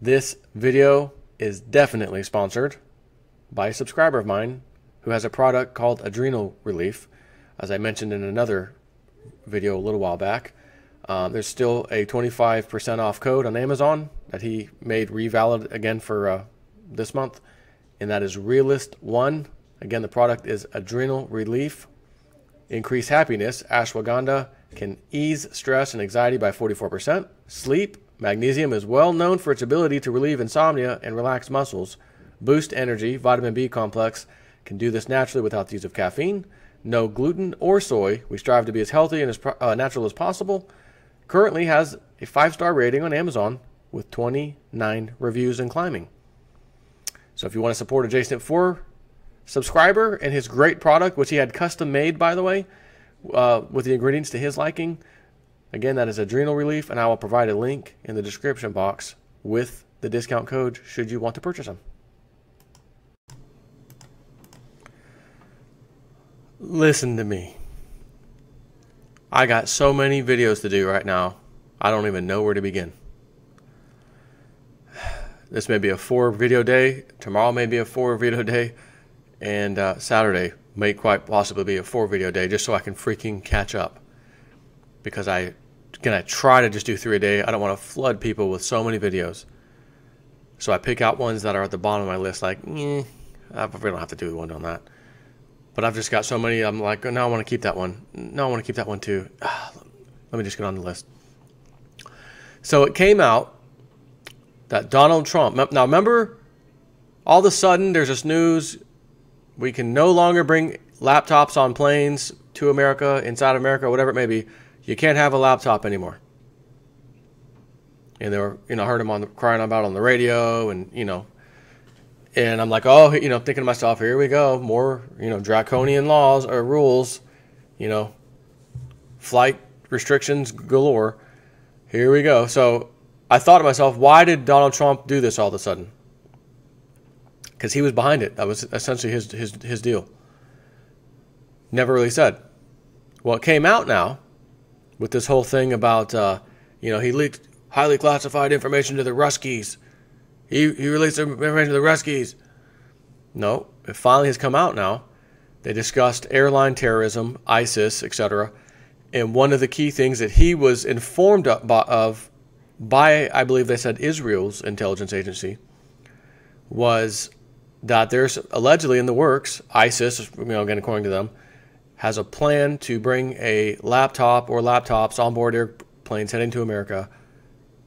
This video is definitely sponsored by a subscriber of mine who has a product called Adrenal Relief. As I mentioned in another video a little while back, there's still a 25% off code on Amazon that he made revalid again for this month, and that is REALIST1. Again, the product is Adrenal Relief. Increase happiness. Ashwagandha can ease stress and anxiety by 44%. Sleep. Magnesium is well known for its ability to relieve insomnia and relax muscles. Boost energy. Vitamin B complex can do this naturally without the use of caffeine. No gluten or soy. We strive to be as healthy and as natural as possible. Currently has a 5-star rating on Amazon with 29 reviews and climbing. So if you want to support a J-Snip4 subscriber and his great product, which he had custom made, by the way, with the ingredients to his liking, again, that is Adrenal Relief, and I will provide a link in the description box with the discount code should you want to purchase them. Listen to me. I got so many videos to do right now, I don't even know where to begin. This may be a 4-video day. Tomorrow may be a 4-video day. And Saturday may quite possibly be a 4-video day, just so I can freaking catch up. Because I try to just do 3 a day. I don't want to flood people with so many videos. So I pick out ones that are at the bottom of my list, like, I probably don't have to do one on that. But I've just got so many, I'm like, no, I want to keep that one. No, I want to keep that one too. Let me just get on the list. So it came out that Donald Trump, now remember, all of a sudden there's this news, we can no longer bring laptops on planes to America, inside America, whatever it may be. You can't have a laptop anymore. And they were, heard him crying about it on the radio, and, and I'm like, oh, thinking to myself, here we go, more, draconian laws or rules, flight restrictions galore. Here we go. So I thought to myself, why did Donald Trump do this all of a sudden? Because he was behind it. That was essentially his deal. Never really said. Well, it came out now with this whole thing about, he leaked highly classified information to the Ruskies. He released information to the Ruskies. No, it finally has come out now. They discussed airline terrorism, ISIS, etc. And one of the key things that he was informed of by, I believe they said, Israel's intelligence agency, was that there's allegedly in the works, ISIS, again according to them, has a plan to bring a laptop or laptops on board airplanes heading to America,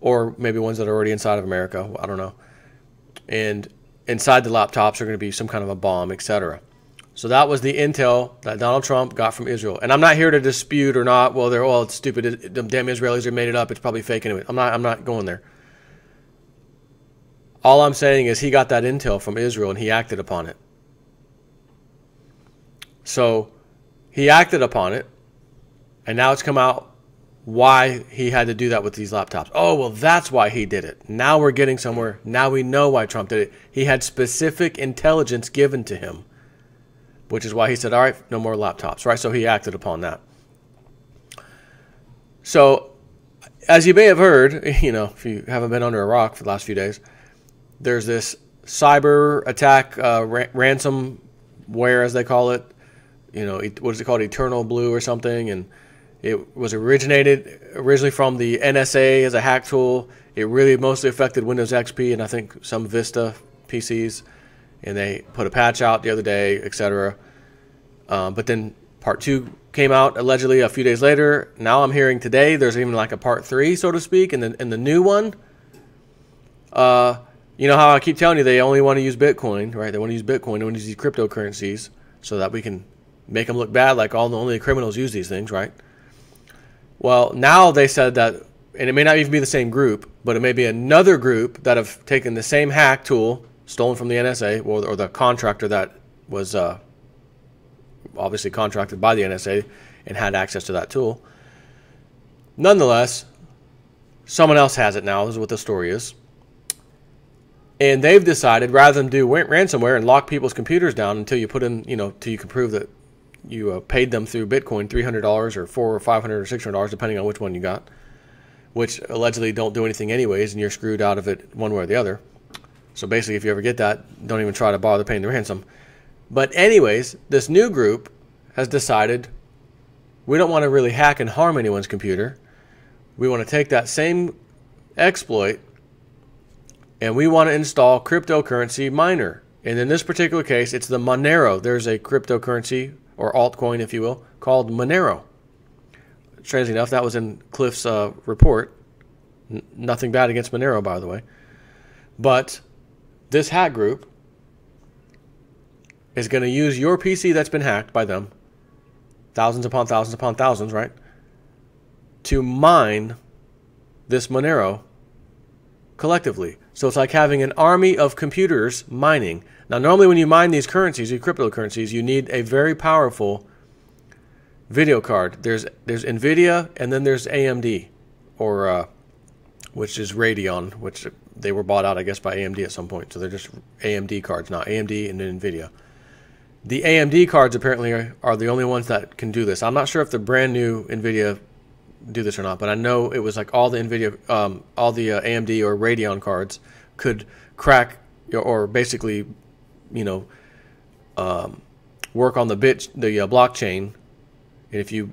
or maybe ones that are already inside of America, I don't know. And inside the laptops are going to be some kind of a bomb, etc. So that was the intel that Donald Trump got from Israel. And I'm not here to dispute or not, well, it's stupid, the damn Israelis are made it up, it's probably fake anyway. I'm not going there. All I'm saying is he got that intel from Israel and he acted upon it. So he acted upon it, and now it's come out why he had to do that with these laptops. Oh, well, that's why he did it. Now we're getting somewhere. Now we know why Trump did it. He had specific intelligence given to him, which is why he said, all right, no more laptops, right? So he acted upon that. So as you may have heard, if you haven't been under a rock for the last few days, there's this cyber attack, ransomware, as they call it. What is it called? Eternal Blue or something. And it was originally from the NSA as a hack tool. It really mostly affected Windows XP and I think some Vista PCs. And they put a patch out the other day, etc. But then part 2 came out allegedly a few days later. Now I'm hearing today there's even like a part 3, so to speak, and the new one. You know how I keep telling you they only want to use Bitcoin, right? They want to use Bitcoin, they want to use these cryptocurrencies so that we can make them look bad, like only the criminals use these things, right? Well, now they said that, and it may not even be the same group, but it may be another group that have taken the same hack tool stolen from the NSA, or the contractor that was obviously contracted by the NSA and had access to that tool. Nonetheless, someone else has it now. This is what the story is. And they've decided, rather than do ransomware and lock people's computers down until you put in, till you can prove that you paid them through Bitcoin $300 or $400 or $500 or $600, depending on which one you got, which allegedly don't do anything anyways, and you're screwed out of it one way or the other. So basically, if you ever get that, don't even try to bother paying the ransom. But anyways, this new group has decided we don't want to really hack and harm anyone's computer. We want to take that same exploit and we want to install cryptocurrency miner. And in this particular case, it's the Monero. There's a cryptocurrency or altcoin, if you will, called Monero. Strangely enough, that was in Cliff's report. Nothing bad against Monero, by the way. But this hack group is going to use your PC that's been hacked by them, thousands upon thousands, right, to mine this Monero collectively. So it's like having an army of computers mining. Now, normally when you mine these currencies, these cryptocurrencies, you need a very powerful video card. There's NVIDIA, and then there's AMD, or which is Radeon, which they were bought out, I guess, by AMD at some point. So they're just AMD cards now, AMD and then NVIDIA. The AMD cards apparently are the only ones that can do this. I'm not sure if the brand new NVIDIA do this or not, but I know it was like all the NVIDIA, AMD or Radeon cards could crack or basically, work on the blockchain. And if you,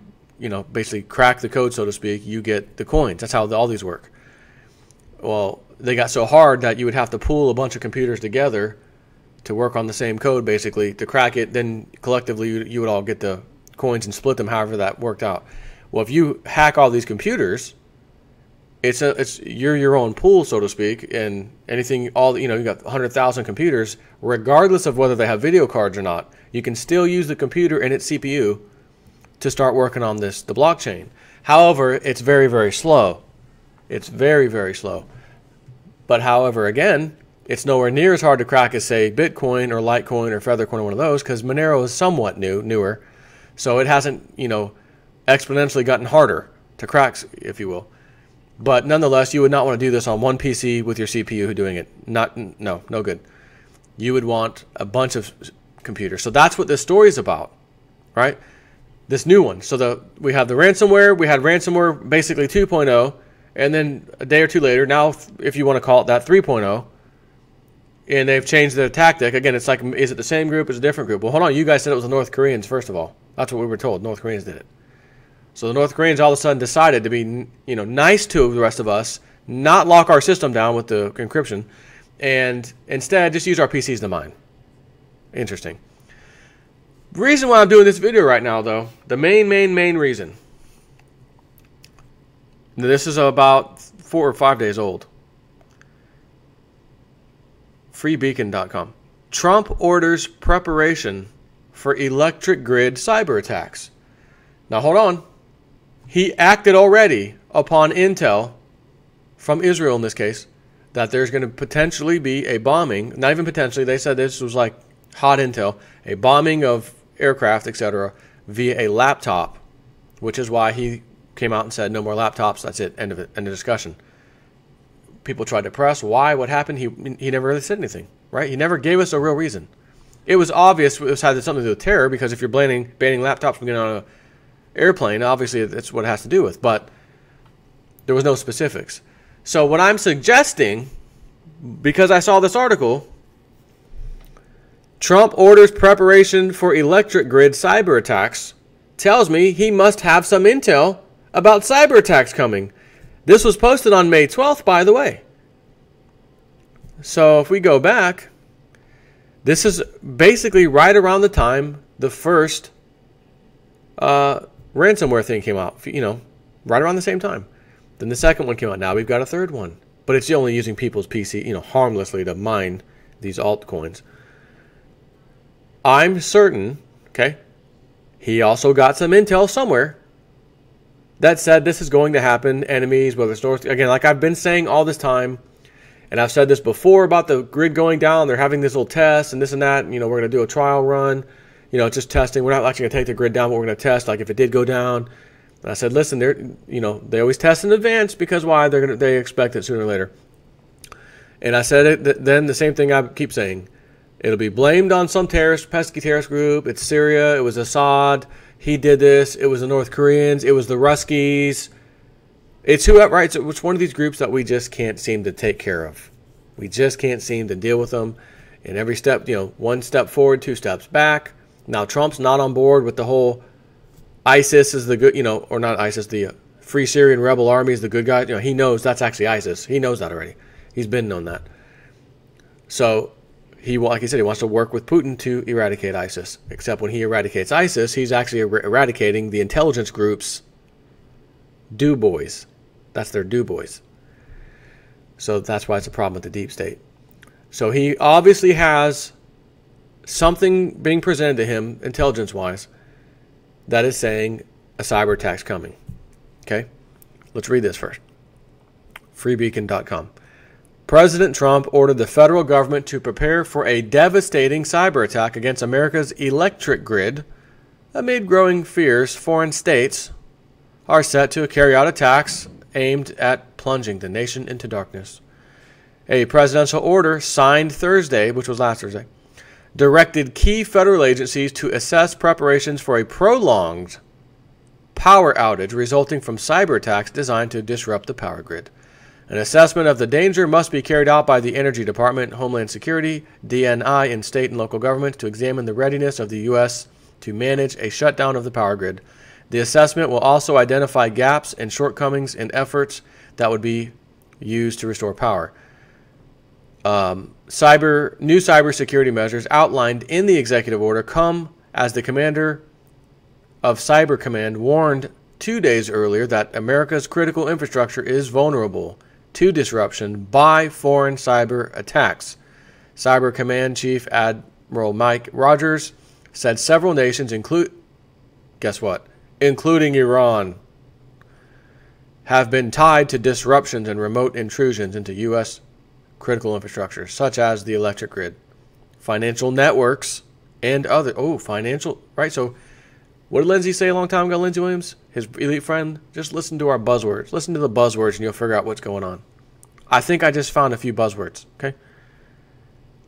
basically crack the code, so to speak, you get the coins. That's how all these work. Well, they got so hard that you would have to pool a bunch of computers together to work on the same code, basically, to crack it. Then collectively, you would all get the coins and split them however that worked out. Well, if you hack all these computers, you're your own pool, so to speak, and anything, you got 100,000 computers, regardless of whether they have video cards or not, you can still use the computer and its CPU to start working on the blockchain. However, it's very, very slow. It's very, very slow. But however, again, it's nowhere near as hard to crack as, say, Bitcoin or Litecoin or Feathercoin or one of those, because Monero is somewhat newer. So it hasn't, exponentially gotten harder to crack, if you will. But nonetheless, you would not want to do this on one PC with your CPU doing it. No good. You would want a bunch of computers. So that's what this story is about, right? This new one. So we have the ransomware. We had ransomware basically 2.0, and then a day or two later, now if you want to call it that, 3.0, and they've changed their tactic. Again, it's like, is it the same group? Is it a different group? Well, hold on. You guys said it was the North Koreans, first of all. That's what we were told. North Koreans did it. So the North Koreans all of a sudden decided to be, nice to the rest of us, not lock our system down with the encryption, and instead just use our PCs to mine. Interesting. The reason why I'm doing this video right now, though, the main reason. This is about 4 or 5 days old. Freebeacon.com. Trump orders preparation for electric grid cyber attacks. Now hold on. He acted already upon intel from Israel in this case that there's going to potentially be a bombing. Not even potentially. They said this was like hot intel. A bombing of aircraft, etc. via a laptop, which is why he came out and said no more laptops. That's it. End of it. End of discussion. People tried to press. Why? What happened? He never really said anything. Right? He never gave us a real reason. It was obvious it had something to do with terror, because if you're banning laptops from getting on an airplane, obviously that's what it has to do with. But there was no specifics. So what I'm suggesting, because I saw this article, Trump orders preparation for electric grid cyber attacks, tells me he must have some intel about cyber attacks coming. This was posted on May 12th, by the way. So if we go back, this is basically right around the time the first ransomware thing came out, right around the same time. Then the second one came out. Now we've got a third one. But it's only using people's PC, harmlessly to mine these altcoins. I'm certain, okay, he also got some intel somewhere that said this is going to happen. Enemies, whether it's North, again, like I've been saying all this time, and I've said this before about the grid going down. They're having this little test and this and that. We're going to do a trial run. Just testing. We're not actually going to take the grid down, but we're going to test, like if it did go down. And I said, listen, they always test in advance, because why? They expect it sooner or later. And I said it. Then the same thing I keep saying. It'll be blamed on some pesky terrorist group. It's Syria. It was Assad. He did this. It was the North Koreans. It was the Ruskies. It's whoever, right? So it's one of these groups that we just can't seem to take care of. We just can't seem to deal with them. And every step, one step forward, two steps back. Now, Trump's not on board with the whole ISIS is the good, or not ISIS, the Free Syrian Rebel Army is the good guy. He knows that's actually ISIS. He knows that already. He's been known that. So, like he said, he wants to work with Putin to eradicate ISIS. Except when he eradicates ISIS, he's actually eradicating the intelligence group's do boys. That's their do boys. So that's why it's a problem with the deep state. So he obviously has something being presented to him, intelligence-wise, that is saying a cyber attack's coming. Okay? Let's read this first. Freebeacon.com. President Trump ordered the federal government to prepare for a devastating cyber attack against America's electric grid amid growing fears foreign states are set to carry out attacks aimed at plunging the nation into darkness. A presidential order signed Thursday, which was last Thursday, directed key federal agencies to assess preparations for a prolonged power outage resulting from cyber attacks designed to disrupt the power grid. An assessment of the danger must be carried out by the Energy Department, Homeland Security, DNI, and state and local governments to examine the readiness of the U.S. to manage a shutdown of the power grid. The assessment will also identify gaps and shortcomings in efforts that would be used to restore power. New cybersecurity measures outlined in the executive order come as the commander of Cyber Command warned 2 days earlier that America's critical infrastructure is vulnerable to disruption by foreign cyber attacks. Cyber Command Chief Admiral Mike Rogers said several nations including Iran, have been tied to disruptions and remote intrusions into U.S. critical infrastructure, such as the electric grid, financial networks, and other. Right? So, what did Lindsay say a long time ago, Lindsay Williams, his elite friend? Just listen to our buzzwords. Listen to the buzzwords, and you'll figure out what's going on. I think I just found a few buzzwords, okay?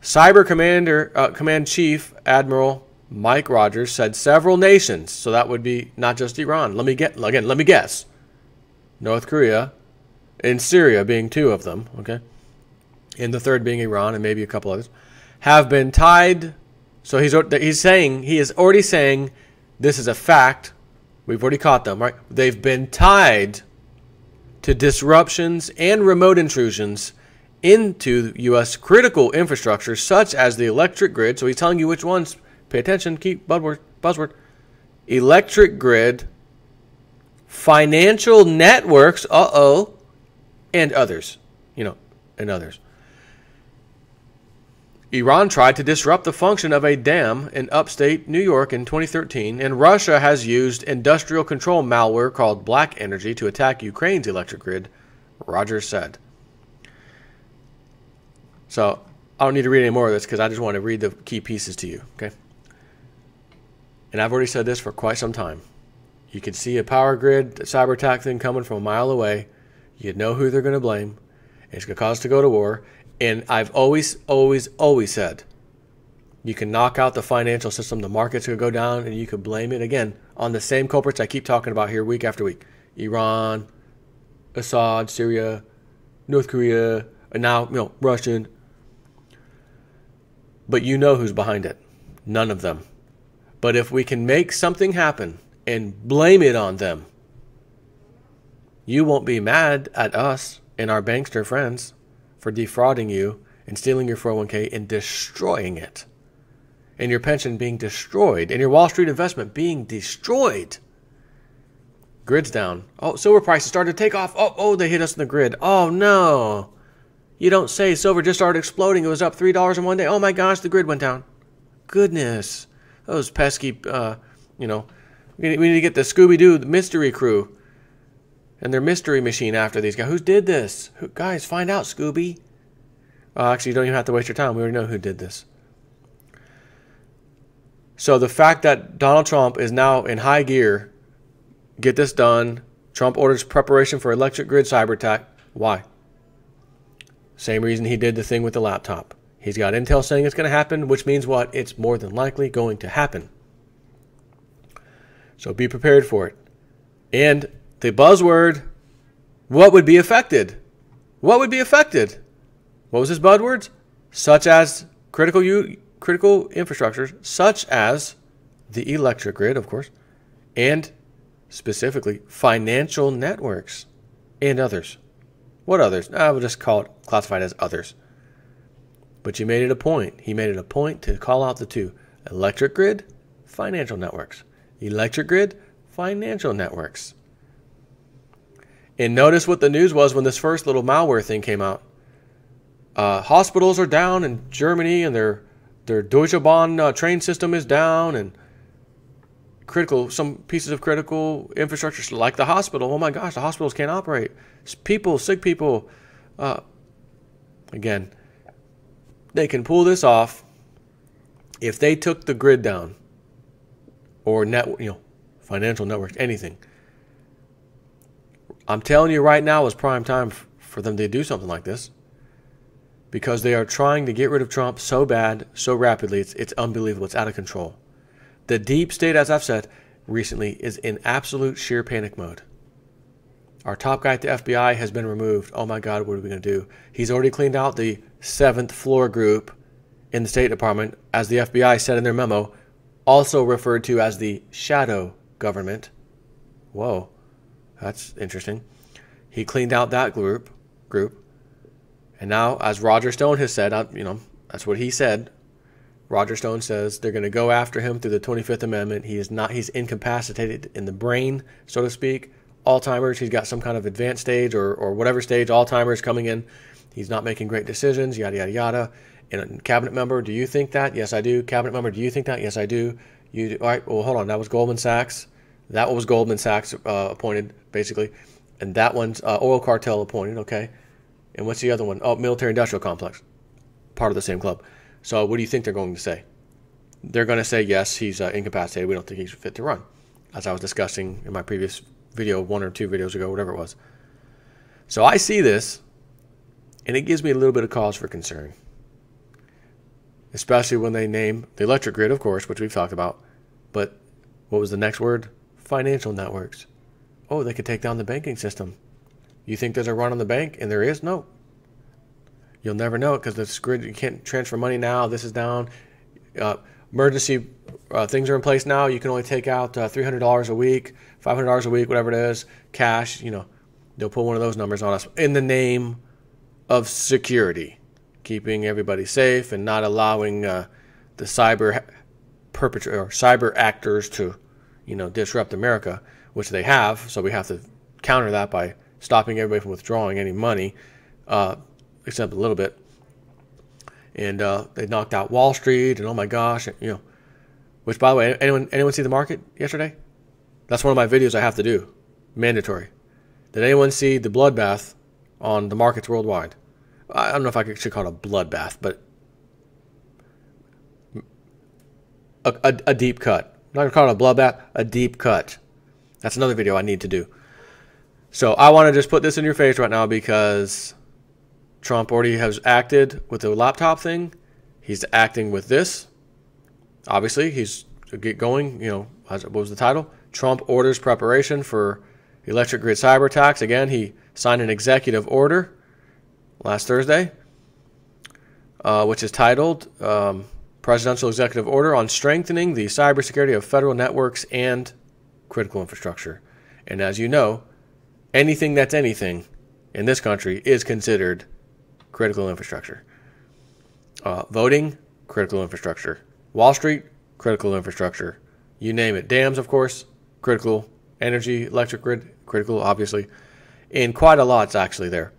Cyber Command Chief Admiral Mike Rogers said several nations, so that would be not just Iran. Let me guess. North Korea and Syria being two of them, okay? And the third being Iran and maybe a couple others, have been tied. So he is already saying this is a fact. We've already caught them, right? They've been tied to disruptions and remote intrusions into U.S. critical infrastructure, such as the electric grid. So he's telling you which ones. Pay attention. Keep buzzword. Electric grid, financial networks, and others. And others. Iran tried to disrupt the function of a dam in upstate New York in 2013, and Russia has used industrial control malware called Black Energy to attack Ukraine's electric grid, Rogers said. So, I don't need to read any more of this because I just want to read the key pieces to you, okay? And I've already said this for quite some time. You could see a power grid cyber attack thing coming from a mile away. You'd know who they're going to blame. It's going to cause us to go to war. And I've always said, you can knock out the financial system, the markets could go down, and you could blame it, again, on the same culprits I keep talking about here week after week. Iran, Assad, Syria, North Korea, and now, Russian. But you know who's behind it. None of them. But if we can make something happen and blame it on them, you won't be mad at us and our bankster friends for defrauding you and stealing your 401k and destroying it. And your pension being destroyed. And your Wall Street investment being destroyed. Grid's down. Oh, silver prices started to take off. Oh, they hit us in the grid. Oh, no. You don't say. Silver just started exploding. It was up $3 in one day. Oh, my gosh, the grid went down. Goodness. Those pesky, we need to get the Scooby-Doo, the mystery crew. And their mystery machine after these guys. Who did this? Guys, find out, Scooby. Actually, you don't even have to waste your time. We already know who did this. So the fact that Donald Trump is now in high gear, get this done. Trump orders preparation for electric grid cyber attack. Why? Same reason he did the thing with the laptop. He's got intel saying it's going to happen, which means what? It's more than likely going to happen. So be prepared for it. And the buzzword What would be affected? What would be affected? What was his buzzwords? Such as critical infrastructures, such as the electric grid, of course, and specifically financial networks and others. What others? I will just call it classified as others. But you made it a point. He made it a point to call out the two. Electric grid, financial networks. Electric grid, financial networks. And notice what the news was when this first little malware thing came out. Hospitals are down in Germany, and their Deutsche Bahn train system is down, and some pieces of critical infrastructure like the hospital. Oh my gosh, the hospitals can't operate. Sick people. Again, they can pull this off if they took the grid down, or financial networks, anything. I'm telling you right now is prime time for them to do something like this, because they are trying to get rid of Trump so bad, so rapidly. It's unbelievable. It's out of control. The deep state, as I've said recently, is in absolute sheer panic mode. Our top guy at the FBI has been removed. Oh my God, what are we going to do? He's already cleaned out the 7th floor group in the State Department, as the FBI said in their memo, also referred to as the shadow government. Whoa, that's interesting. He cleaned out that group. And now, as Roger Stone has said, that's what he said. Roger Stone says they're going to go after him through the 25th Amendment. He's incapacitated in the brain, so to speak. Alzheimer's, he's got some kind of advanced stage or whatever stage, Alzheimer's coming in. He's not making great decisions, yada, yada, yada. And a cabinet member, do you think that? Yes, I do. Cabinet member, do you think that? Yes, I do. You do. All right, well, hold on. That was Goldman Sachs. That was Goldman Sachs appointed, basically. And that one's oil cartel appointed, okay. And what's the other one? Oh, military-industrial complex, part of the same club. So what do you think they're going to say? They're going to say, yes, he's incapacitated. We don't think he's fit to run, as I was discussing in my previous video, 1 or 2 videos ago, whatever it was. So I see this, and it gives me a little bit of cause for concern, especially when they name the electric grid, of course, which we've talked about. But what was the next word? Financial networks. Oh, they could take down the banking system. You think there's a run on the bank? And there is? No. You'll never know it, because this grid, you can't transfer money now. This is down. Emergency things are in place now. You can only take out $300 a week, $500 a week, whatever it is, cash. They'll pull one of those numbers on us in the name of security, keeping everybody safe and not allowing the cyber actors to, disrupt America, which they have. So we have to counter that by stopping everybody from withdrawing any money, except a little bit. And they knocked out Wall Street, and oh my gosh, which, by the way, anyone see the market yesterday? That's one of my videos I have to do, mandatory. Did anyone see the bloodbath on the markets worldwide? I don't know if I should call it a bloodbath, but a deep cut. I'm not going to call it a bloodbath, a deep cut. That's another video I need to do. So I want to just put this in your face right now, because Trump already has acted with the laptop thing. He's acting with this. Obviously, he's going, what was the title? Trump orders preparation for electric grid cyber attacks. Again, he signed an executive order last Thursday, which is titled Presidential Executive Order on Strengthening the Cybersecurity of Federal Networks and Critical Infrastructure. And as you know, anything that's anything in this country is considered critical infrastructure. Voting, critical infrastructure. Wall Street, critical infrastructure. You name it. Dams, of course, critical. Energy, electric grid, critical, obviously. And quite a lot's actually there.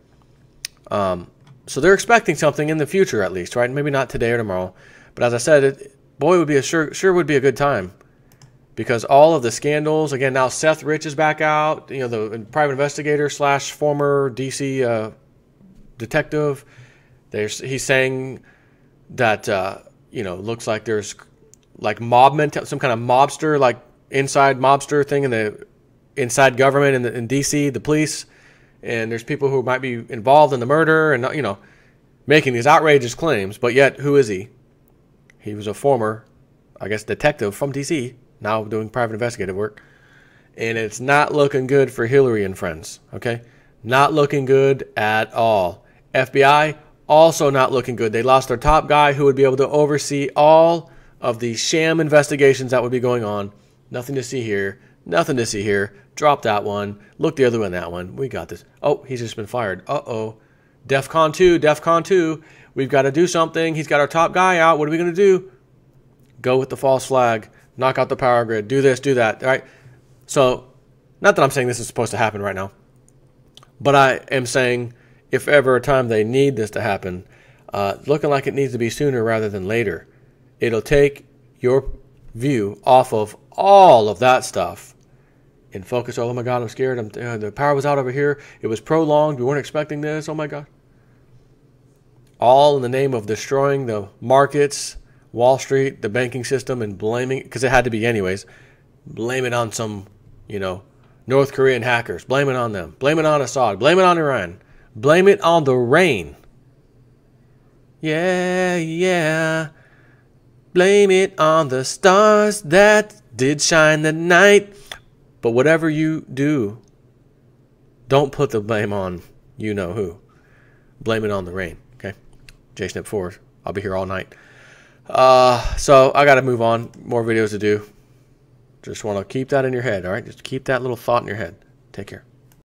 So they're expecting something in the future, at least, right? Maybe not today or tomorrow. But as I said, it would be sure would be a good time. Because all of the scandals, again, now Seth Rich is back out, the private investigator / former DC detective. He's saying that, looks like there's like some kind of mobster, like inside mobster thing in the inside government in DC, the police, and there's people who might be involved in the murder and, making these outrageous claims. But yet, who is he? He was a former, detective from DC, now doing private investigative work. And it's not looking good for Hillary and friends, okay? not looking good at all. FBI, also not looking good. They lost their top guy who would be able to oversee all of the sham investigations that would be going on. Nothing to see here. Nothing to see here. Drop that one. Look the other way on that one. We got this. Oh, he's just been fired. Uh-oh. DEFCON 2, DEFCON 2. We've got to do something. He's got our top guy out. What are we going to do? Go with the false flag. Knock out the power grid. Do this, do that. All right? So, not that I'm saying this is supposed to happen right now, but I am saying if ever a time they need this to happen, looking like it needs to be sooner rather than later. It'll take your view off of all of that stuff and focus. Oh my God, I'm scared. The power was out over here. It was prolonged. We weren't expecting this. Oh my God. All in the name of destroying the markets, Wall Street, the banking system, and blaming, because it had to be anyways, blame it on some, North Korean hackers. Blame it on them. Blame it on Assad. Blame it on Iran. Blame it on the rain. Yeah, yeah. Blame it on the stars that did shine the night. But whatever you do, don't put the blame on you know who. Blame it on the rain, okay? JSnip4, I'll be here all night. So I got to move on. More videos to do. Just want to keep that in your head, all right? Just keep that little thought in your head. Take care.